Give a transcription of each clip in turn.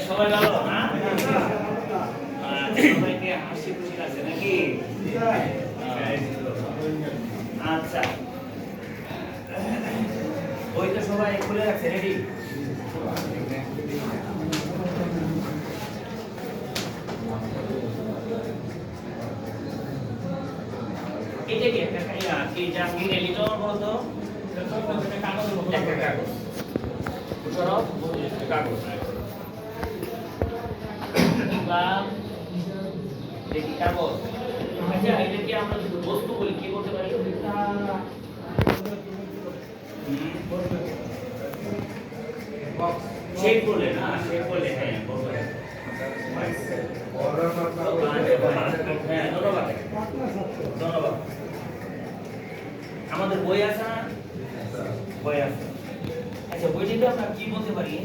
সবাই ভালো না? সবাইকে হাসি খুশি লাগছে নাকি? আচ্ছা, বইটা সবাই খুলে রাখছে, রেডি? এটা কি একটা কি জাহাঙ্গীর এলিটর বলতো? একটা কাগজ সরব কাগজ দেখি কাগজ। আচ্ছা, এটা কি আমরা যদি বস্তু বলি কি করতে পারি? শেপ বলে না, শেপ বলে, হ্যাঁ বলতে হ্যাঁ। ধন্যবাদ ধন্যবাদ। আমাদের বই আছে না? বই আছে। আচ্ছা, বইটিতে আমরা কি বলতে পারি?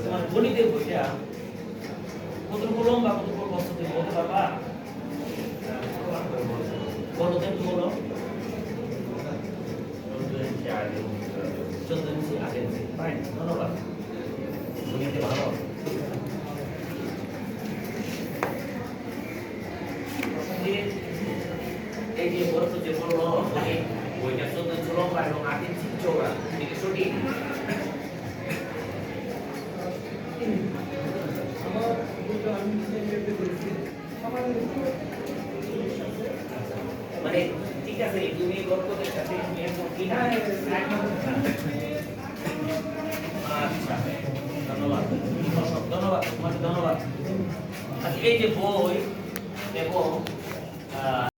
তোমার গণিতের বইটা কতটুকু লম্বা, কতটুকু প্রস্থ তুমি বলতে পারবা? বলো তো, বলো। 14 ইঞ্চি আগে। ফাইন, ধন্যবাদ। গণিতে ভালো। এই যে বড় যে বললো বইটা 14 ইঞ্চি লম্বা এবং 8 ইঞ্চি চওড়া, এটা সঠিক? মানে ঠিক আছে, তুমি গল্পের সাথে কি না? আচ্ছা, ধন্যবাদ ধন্যবাদ, তোমাকে ধন্যবাদ। আচ্ছা, এই যে বই এবং